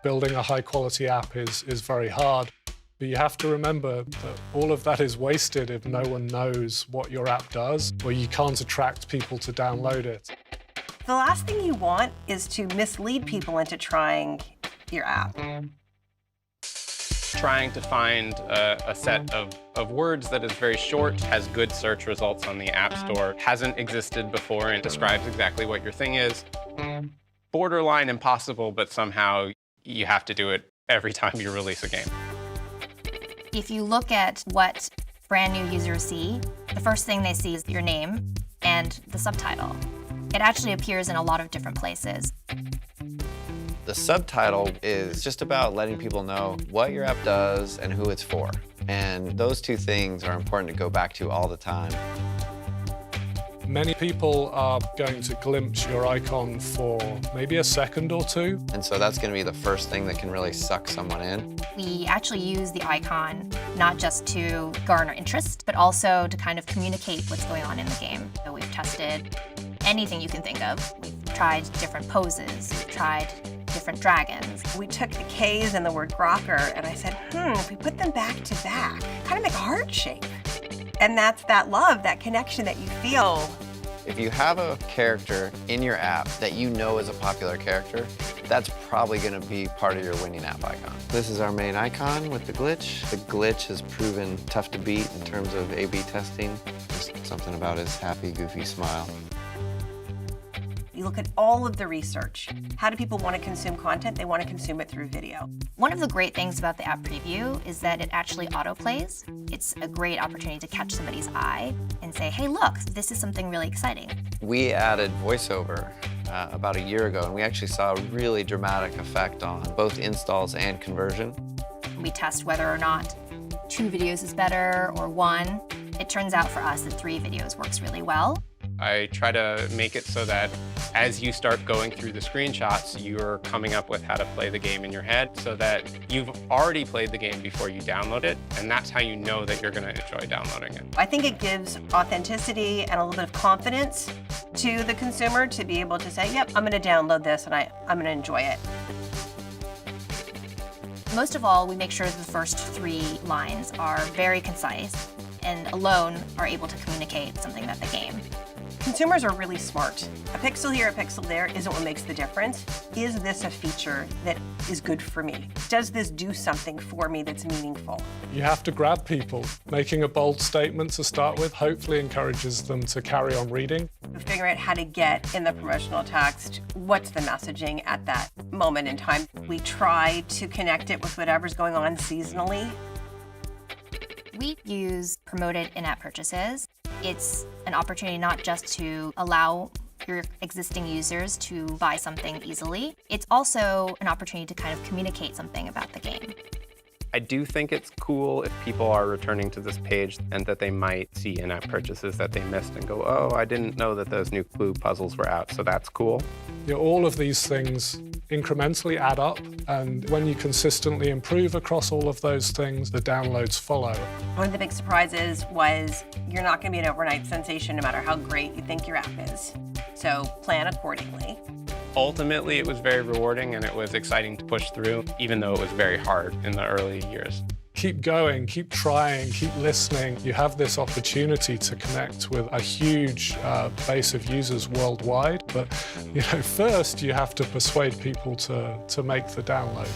Building a high-quality app is very hard, but you have to remember that all of that is wasted if no one knows what your app does, or you can't attract people to download it. The last thing you want is to mislead people into trying your app. Trying to find a set of words that is very short, has good search results on the App Store, hasn't existed before and describes exactly what your thing is. Borderline impossible, but somehow you have to do it every time you release a game. If you look at what brand new users see, the first thing they see is your name and the subtitle. It actually appears in a lot of different places. The subtitle is just about letting people know what your app does and who it's for. And those two things are important to go back to all the time. Many people are going to glimpse your icon for maybe a second or two. And so that's going to be the first thing that can really suck someone in. We actually use the icon not just to garner interest, but also to kind of communicate what's going on in the game. So we've tested anything you can think of. We've tried different poses, we've tried different dragons. We took the K's and the word Grocker, and I said, if we put them back to back, kind of make a heart shape. And that's that love, that connection that you feel. If you have a character in your app that you know is a popular character, that's probably going to be part of your winning app icon. This is our main icon with the glitch. The glitch has proven tough to beat in terms of A/B testing. Just something about his happy, goofy smile. You look at all of the research. How do people want to consume content? They want to consume it through video. One of the great things about the app preview is that it actually autoplays. It's a great opportunity to catch somebody's eye and say, hey, look, this is something really exciting. We added voiceover about a year ago, and we actually saw a really dramatic effect on both installs and conversion. We test whether or not 2 videos is better or 1. It turns out for us that 3 videos works really well. I try to make it so that as you start going through the screenshots, you're coming up with how to play the game in your head so that you've already played the game before you download it, and that's how you know that you're going to enjoy downloading it. I think it gives authenticity and a little bit of confidence to the consumer to be able to say, yep, I'm going to download this and I'm going to enjoy it. Most of all, we make sure that the first 3 lines are very concise and alone are able to communicate something about the game. Consumers are really smart. A pixel here, a pixel there isn't what makes the difference. Is this a feature that is good for me? Does this do something for me that's meaningful? You have to grab people. Making a bold statement to start with hopefully encourages them to carry on reading. Figure out how to get in the promotional text, what's the messaging at that moment in time. We try to connect it with whatever's going on seasonally. We use promoted in-app purchases. It's an opportunity not just to allow your existing users to buy something easily, it's also an opportunity to kind of communicate something about the game. I do think it's cool if people are returning to this page and that they might see in-app purchases that they missed and go, oh, I didn't know that those new Clue puzzles were out, so that's cool. All of these things incrementally add up, and when you consistently improve across all of those things, the downloads follow. One of the big surprises was you're not going to be an overnight sensation no matter how great you think your app is. So plan accordingly. Ultimately, it was very rewarding and it was exciting to push through, even though it was very hard in the early years. Keep going, keep trying, keep listening. You have this opportunity to connect with a huge base of users worldwide, but first you have to persuade people to make the download.